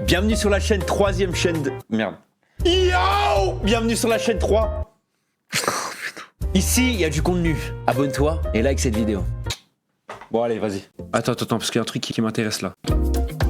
Bienvenue sur la chaîne, troisième chaîne de... Merde. Yo! Bienvenue sur la chaîne 3. Ici, il y a du contenu. Abonne-toi et like cette vidéo. Bon, allez, vas-y. Attends, parce qu'il y a un truc qui m'intéresse là.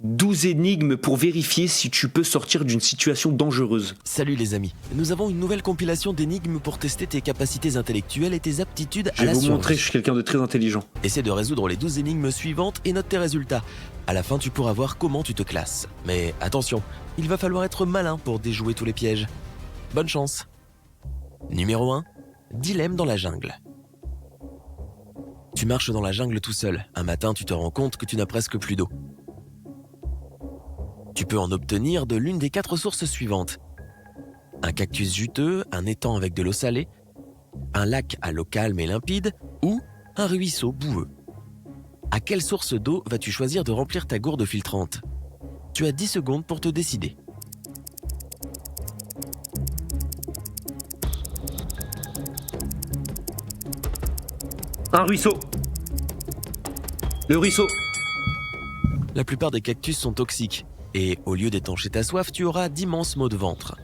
12 énigmes pour vérifier si tu peux sortir d'une situation dangereuse. Salut les amis, nous avons une nouvelle compilation d'énigmes pour tester tes capacités intellectuelles et tes aptitudes Je à vais la vous survie. montrer, je suis quelqu'un de très intelligent. Essaie de résoudre les 12 énigmes suivantes et note tes résultats. À la fin, tu pourras voir comment tu te classes. Mais attention, il va falloir être malin pour déjouer tous les pièges. Bonne chance. Numéro 1. Dilemme dans la jungle. Tu marches dans la jungle tout seul. Un matin, tu te rends compte que tu n'as presque plus d'eau. Tu peux en obtenir de l'une des 4 sources suivantes. Un cactus juteux, un étang avec de l'eau salée, un lac à l'eau calme et limpide ou un ruisseau boueux. À quelle source d'eau vas-tu choisir de remplir ta gourde filtrante? Tu as 10 secondes pour te décider. Un ruisseau. Le ruisseau. La plupart des cactus sont toxiques. Et au lieu d'étancher ta soif, tu auras d'immenses maux de ventre.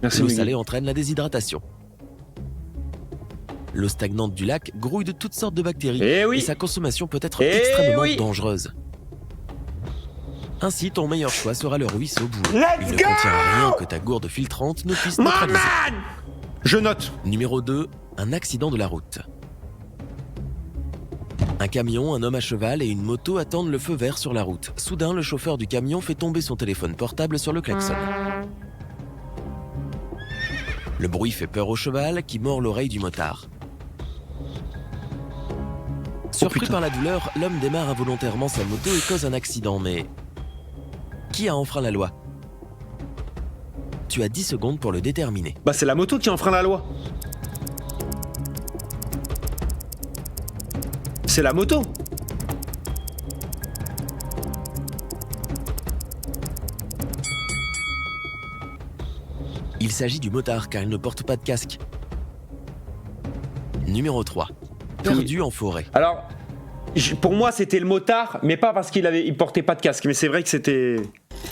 Merci, L'eau Miguel. salée entraîne la déshydratation. L'eau stagnante du lac grouille de toutes sortes de bactéries Eh oui. et sa consommation peut être Eh extrêmement oui. dangereuse. Ainsi, ton meilleur choix sera le ruisseau boueux. Let's Il ne go. contient rien que ta gourde filtrante ne puisse My neutraliser. man. Je note. Numéro 2, un accident de la route. Un camion, un homme à cheval et une moto attendent le feu vert sur la route. Soudain, le chauffeur du camion fait tomber son téléphone portable sur le klaxon. Le bruit fait peur au cheval qui mord l'oreille du motard. Surpris putain. par la douleur, l'homme démarre involontairement sa moto et cause un accident, mais... Qui a enfreint la loi? Tu as 10 secondes pour le déterminer. Bah, c'est la moto qui enfreint la loi. C'est la moto. Il s'agit du motard car il ne porte pas de casque. Numéro 3. Perdu en forêt. Alors, pour moi, c'était le motard, mais pas parce il portait pas de casque. Mais c'est vrai que c'était...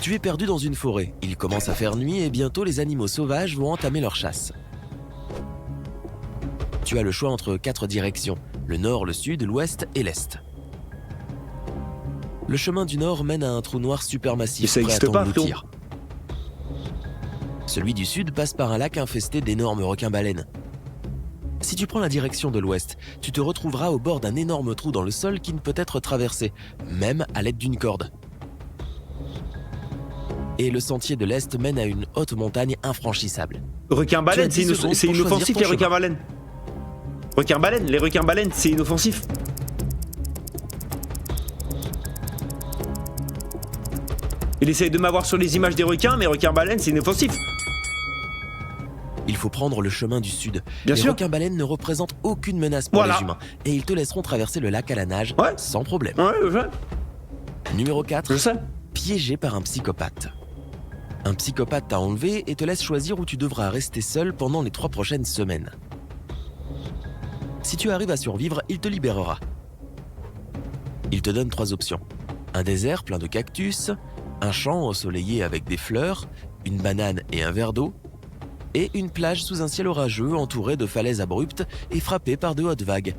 Tu es perdu dans une forêt. Il commence à faire nuit et bientôt les animaux sauvages vont entamer leur chasse. Tu as le choix entre 4 directions, le nord, le sud, l'ouest et l'est. Le chemin du nord mène à un trou noir supermassif Mais ça prêt à existe pas, t'engloutir. Celui du sud passe par un lac infesté d'énormes requins-baleines. Si tu prends la direction de l'ouest, tu te retrouveras au bord d'un énorme trou dans le sol qui ne peut être traversé, même à l'aide d'une corde. Et le sentier de l'est mène à une haute montagne infranchissable. Requin-baleine, Tu as 10 secondes c'est pour choisir inoffensif ton les chemin. requins-baleines. Requins-baleines, les requins-baleines, c'est inoffensif. Il essaye de m'avoir sur les images des requins, mais requins-baleines, c'est inoffensif. Il faut prendre le chemin du sud. Bien les sûr. requins-baleines ne représentent aucune menace pour Voilà. les humains et ils te laisseront traverser le lac à la nage Ouais. sans problème. Ouais, Numéro 4. je sais. Piégé par un psychopathe. Un psychopathe t'a enlevé et te laisse choisir où tu devras rester seul pendant les 3 prochaines semaines. Si tu arrives à survivre, il te libérera. Il te donne 3 options. Un désert plein de cactus, un champ ensoleillé avec des fleurs, une banane et un verre d'eau, et une plage sous un ciel orageux entourée de falaises abruptes et frappée par de hautes vagues.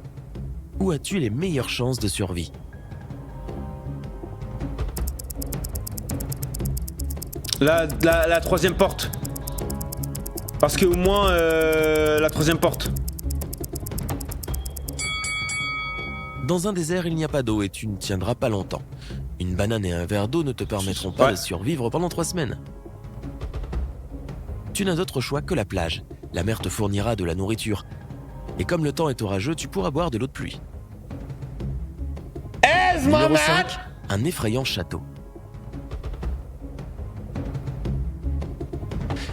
Où as-tu les meilleures chances de survie? La troisième porte. Parce que au moins, la troisième porte. Dans un désert, il n'y a pas d'eau et tu ne tiendras pas longtemps. Une banane et un verre d'eau ne te permettront pas Ouais. de survivre pendant 3 semaines. Tu n'as d'autre choix que la plage. La mer te fournira de la nourriture. Et comme le temps est orageux, tu pourras boire de l'eau de pluie. Numéro 5, un effrayant château.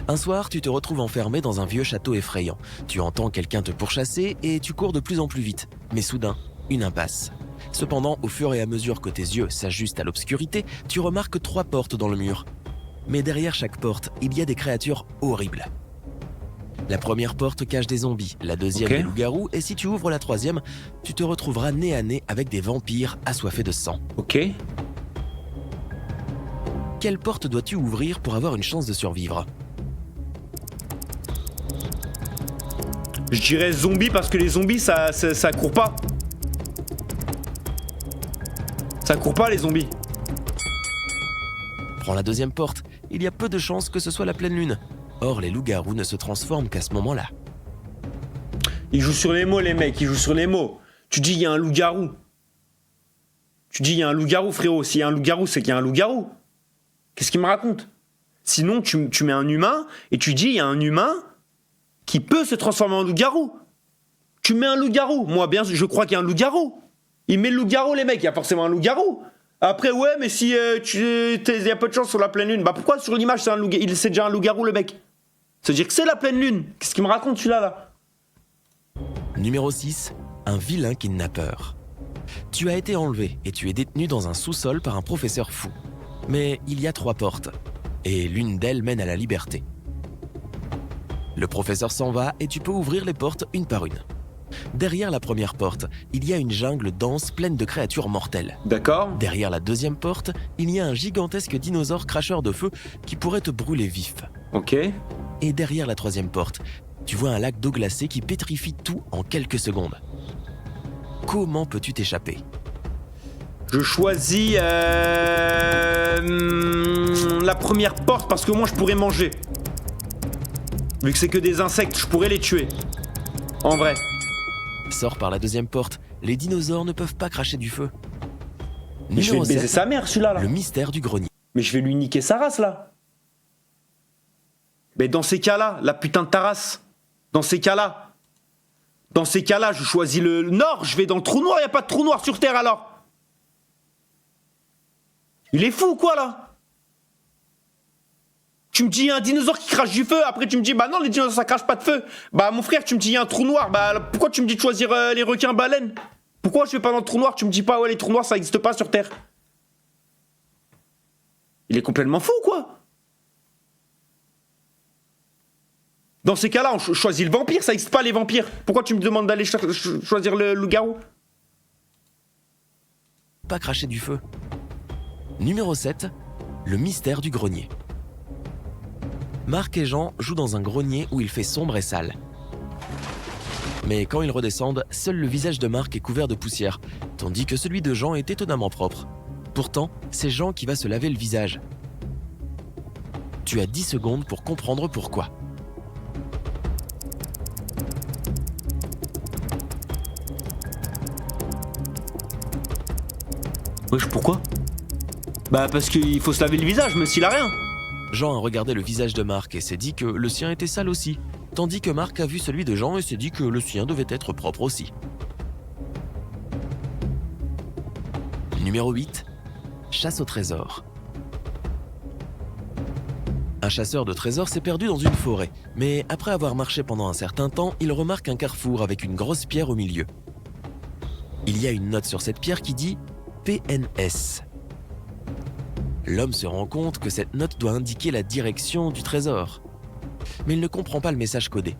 Un soir, tu te retrouves enfermé dans un vieux château effrayant. Tu entends quelqu'un te pourchasser et tu cours de plus en plus vite. Mais soudain, une impasse. Cependant, au fur et à mesure que tes yeux s'ajustent à l'obscurité, tu remarques 3 portes dans le mur. Mais derrière chaque porte, il y a des créatures horribles. La première porte cache des zombies, la deuxième des loups-garous, et si tu ouvres la troisième, tu te retrouveras nez à nez avec des vampires assoiffés de sang. Ok. Quelle porte dois-tu ouvrir pour avoir une chance de survivre? Je dirais zombie parce que les zombies ça court pas. Ça court pas les zombies. Prends la deuxième porte, il y a peu de chances que ce soit la pleine lune. Or, les loups-garous ne se transforment qu'à ce moment-là. Ils jouent sur les mots les mecs, ils jouent sur les mots. Tu dis il y a un loup-garou. Tu dis il y a un loup-garou frérot, s'il y a un loup-garou c'est qu'il y a un loup-garou. Qu'est-ce qu'il me raconte? Sinon tu mets un humain et tu dis il y a un humain qui peut se transformer en loup-garou. Tu mets un loup-garou. Moi, bien, je crois qu'il y a un loup-garou. Il met le loup-garou, les mecs, il y a forcément un loup-garou. Après, ouais, mais si il y a peu de chance sur la pleine lune, bah pourquoi sur l'image c'est un loup-garou? C'est déjà un loup-garou, le mec. C'est-à-dire que c'est la pleine lune. Qu'est-ce qu'il me raconte, celui-là, là? Numéro 6. Un vilain kidnappeur. Tu as été enlevé et tu es détenu dans un sous-sol par un professeur fou. Mais il y a 3 portes, et l'une d'elles mène à la liberté. Le professeur s'en va et tu peux ouvrir les portes une par une. Derrière la première porte, il y a une jungle dense pleine de créatures mortelles. D'accord. Derrière la deuxième porte, il y a un gigantesque dinosaure cracheur de feu qui pourrait te brûler vif. Ok. Et derrière la troisième porte, tu vois un lac d'eau glacée qui pétrifie tout en quelques secondes. Comment peux-tu t'échapper? Je choisis la première porte parce que moi je pourrais manger. Vu que c'est que des insectes, je pourrais les tuer. En vrai. Sors par la deuxième porte, les dinosaures ne peuvent pas cracher du feu. Mais je vais baiser 7, sa mère celui-là là. le mystère du grenier. Mais je vais lui niquer sa race là. Mais dans ces cas-là, la putain de ta race. Dans ces cas-là, je choisis le nord, je vais dans le trou noir, y a pas de trou noir sur Terre alors. Il est fou ou quoi là? Tu me dis y a un dinosaure qui crache du feu, après tu me dis bah non les dinosaures ça crache pas de feu. Bah mon frère tu me dis y a un trou noir, bah pourquoi tu me dis de choisir les requins baleines? Pourquoi je vais pas dans le trou noir? Tu me dis pas ouais les trous noirs ça existe pas sur Terre. Il est complètement fou ou quoi? Dans ces cas-là on choisit le vampire, ça existe pas les vampires. Pourquoi tu me demandes d'aller choisir le loup-garou? Pas cracher du feu. Numéro 7, le mystère du grenier. Marc et Jean jouent dans un grenier où il fait sombre et sale. Mais quand ils redescendent, seul le visage de Marc est couvert de poussière, tandis que celui de Jean est étonnamment propre. Pourtant, c'est Jean qui va se laver le visage. Tu as 10 secondes pour comprendre pourquoi. Wesh pourquoi? Bah parce qu'il faut se laver le visage même s'il a rien. Jean a regardé le visage de Marc et s'est dit que le sien était sale aussi, tandis que Marc a vu celui de Jean et s'est dit que le sien devait être propre aussi. Numéro 8. Chasse au trésor. Un chasseur de trésors s'est perdu dans une forêt, mais après avoir marché pendant un certain temps, il remarque un carrefour avec une grosse pierre au milieu. Il y a une note sur cette pierre qui dit « PNS ». L'homme se rend compte que cette note doit indiquer la direction du trésor. Mais il ne comprend pas le message codé.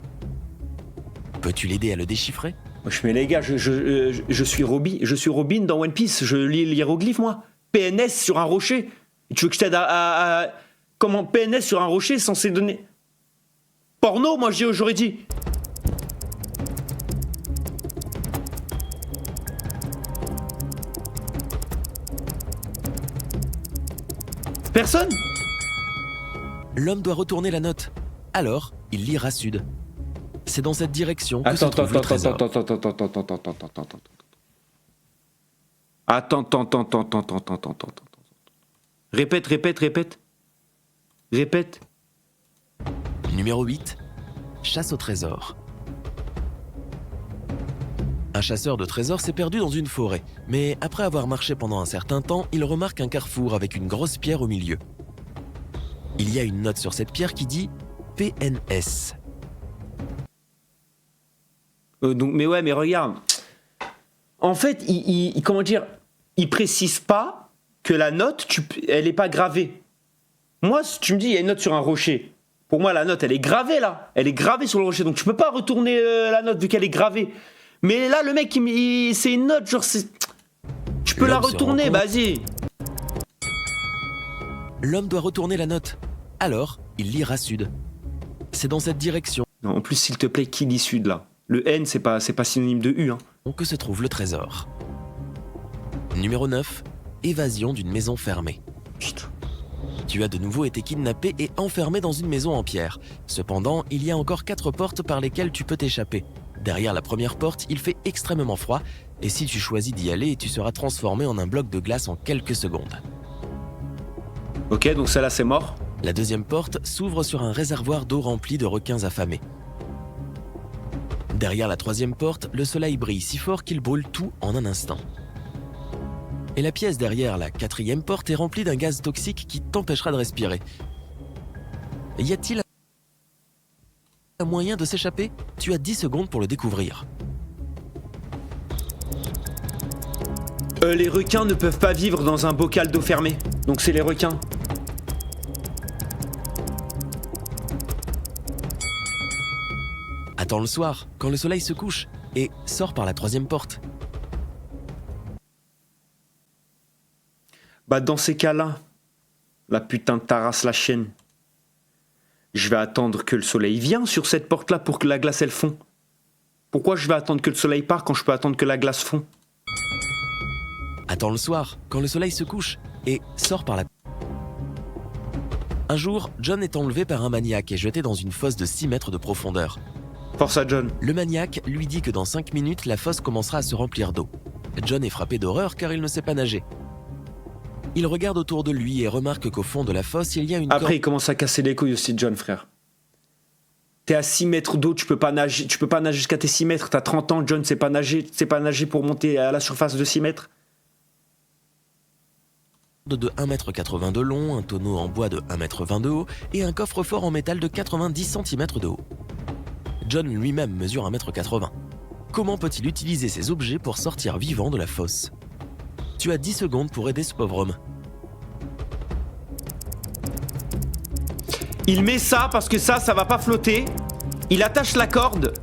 Peux-tu l'aider à le déchiffrer? Wesh mais les gars, je suis Robin dans One Piece, je lis l'hiéroglyphe moi. PNS sur un rocher. Et tu veux que je t'aide à... Comment PNS sur un rocher est censé donner... Porno moi j'aurais dit. Personne? L'homme doit retourner la note. Alors, il lira sud. C'est dans cette direction que se trouve le trésor. Attends. Répète. Numéro 8. Chasse au trésor. Un chasseur de trésors s'est perdu dans une forêt, mais après avoir marché pendant un certain temps, il remarque un carrefour avec une grosse pierre au milieu. Il y a une note sur cette pierre qui dit « PNS ». Mais regarde. En fait, il précise pas que la note, elle est pas gravée. Moi, si tu me dis, il y a une note sur un rocher. Pour moi, la note, elle est gravée là. Elle est gravée sur le rocher, donc tu peux pas retourner la note vu qu'elle est gravée. Mais là, le mec, c'est une note, genre, tu peux la retourner, vas-y. l'homme doit retourner la note. Alors, il lira sud. C'est dans cette direction Non, en plus, s'il te plaît, qui lit sud là? Le N, c'est pas synonyme de U. Hein. que se trouve le trésor. Numéro 9. Évasion d'une maison fermée. Putain. Tu as de nouveau été kidnappé et enfermé dans une maison en pierre. Cependant, il y a encore 4 portes par lesquelles tu peux t'échapper. Derrière la première porte, il fait extrêmement froid, et si tu choisis d'y aller, tu seras transformé en un bloc de glace en quelques secondes. Ok, donc celle-là, c'est mort. La deuxième porte s'ouvre sur un réservoir d'eau rempli de requins affamés. Derrière la troisième porte, le soleil brille si fort qu'il brûle tout en un instant. Et la pièce derrière la quatrième porte est remplie d'un gaz toxique qui t'empêchera de respirer. Y a-t-il un moyen de s'échapper? Tu as 10 secondes pour le découvrir. Les requins ne peuvent pas vivre dans un bocal d'eau fermée. Donc c'est les requins. Attends le soir, quand le soleil se couche, et sors par la troisième porte. Bah dans ces cas-là, la putain de tarasse la chienne. Je vais attendre que le soleil vienne sur cette porte-là pour que la glace elle fond. Pourquoi je vais attendre que le soleil part quand je peux attendre que la glace fond? Attends le soir, quand le soleil se couche, et sors par la... Un jour, John est enlevé par un maniaque et jeté dans une fosse de 6 mètres de profondeur. Force à John. Le maniaque lui dit que dans 5 minutes, la fosse commencera à se remplir d'eau. John est frappé d'horreur car il ne sait pas nager. Il regarde autour de lui et remarque qu'au fond de la fosse, il y a une Après, il commence à casser les couilles aussi, John, frère. T'es à 6 mètres d'eau, tu peux pas nager jusqu'à tes 6 mètres. T'as 30 ans, John, c'est pas nager pour monter à la surface de 6 mètres. De 1,80 m de long, un tonneau en bois de 1,20 m de haut et un coffre-fort en métal de 90 cm de haut. John lui-même mesure 1,80 m. Comment peut-il utiliser ces objets pour sortir vivant de la fosse? Tu as 10 secondes pour aider ce pauvre homme. Il met ça parce que ça va pas flotter. Il attache la corde.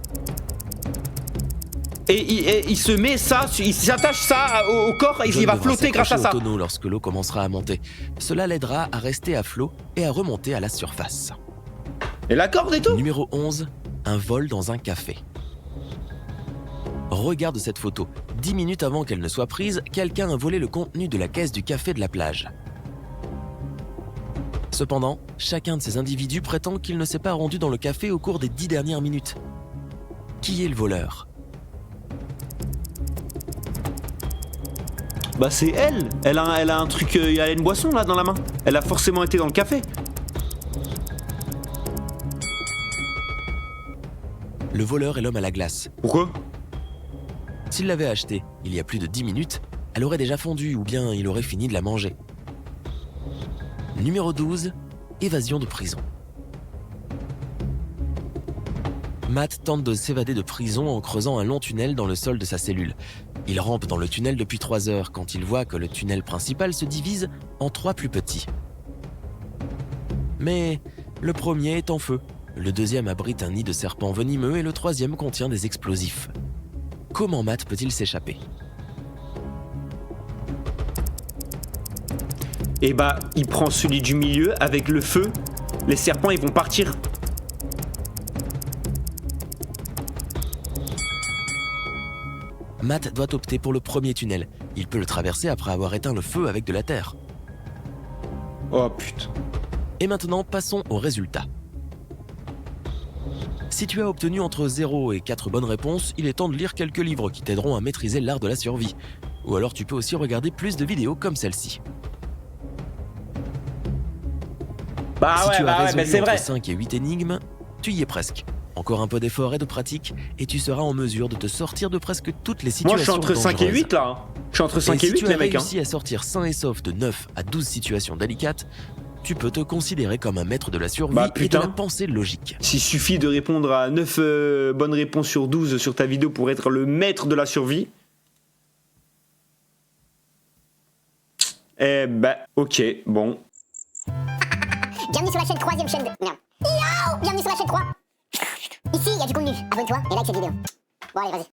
Et il se met ça, il s'attache ça au corps et John il va devra flotter grâce à s'accrocher ça. au tonneau lorsque l'eau commencera à monter. Cela l'aidera à rester à flot et à remonter à la surface. Et la corde et tout. Numéro 11. Un vol dans un café. Regarde cette photo. 10 minutes avant qu'elle ne soit prise, quelqu'un a volé le contenu de la caisse du café de la plage. Cependant, chacun de ces individus prétend qu'il ne s'est pas rendu dans le café au cours des 10 dernières minutes. Qui est le voleur? Bah c'est elle. Elle a un truc, elle a une boisson là dans la main. Elle a forcément été dans le café. Le voleur est l'homme à la glace. Pourquoi? S'il l'avait achetée il y a plus de 10 minutes, elle aurait déjà fondu ou bien il aurait fini de la manger. Numéro 12. Évasion de prison. Matt tente de s'évader de prison en creusant un long tunnel dans le sol de sa cellule. Il rampe dans le tunnel depuis 3 heures quand il voit que le tunnel principal se divise en 3 plus petits. Mais le premier est en feu, le deuxième abrite un nid de serpents venimeux et le troisième contient des explosifs. Comment Matt peut-il s'échapper? Et bah il prend celui du milieu avec le feu. Les serpents ils vont partir. Matt doit opter pour le premier tunnel. Il peut le traverser après avoir éteint le feu avec de la terre. Oh putain. Et maintenant, passons au résultat. Si tu as obtenu entre 0 et 4 bonnes réponses, il est temps de lire quelques livres qui t'aideront à maîtriser l'art de la survie. Ou alors tu peux aussi regarder plus de vidéos comme celle-ci. Bah Si ouais, tu as bah ouais, résolu mais c'est entre vrai. 5 et 8 énigmes, tu y es presque. Encore un peu d'effort et de pratique, et tu seras en mesure de te sortir de presque toutes les situations Moi je suis entre 5 et dangereuses. 8 là. Je suis entre 5 et si 8 tu les as mecs. Hein. réussi à sortir sain et sauf de 9 à 12 situations délicates, tu peux te considérer comme un maître de la survie Bah, et de putain. la pensée logique. S'il suffit de répondre à 9 bonnes réponses sur 12 sur ta vidéo pour être le maître de la survie. Eh bah ok, bon. Bienvenue sur la chaîne 3ème chaîne de... Merde. Yo, bienvenue sur la chaîne 3. Ici, il y a du contenu. Abonne-toi et like cette vidéo. Bon allez, vas-y.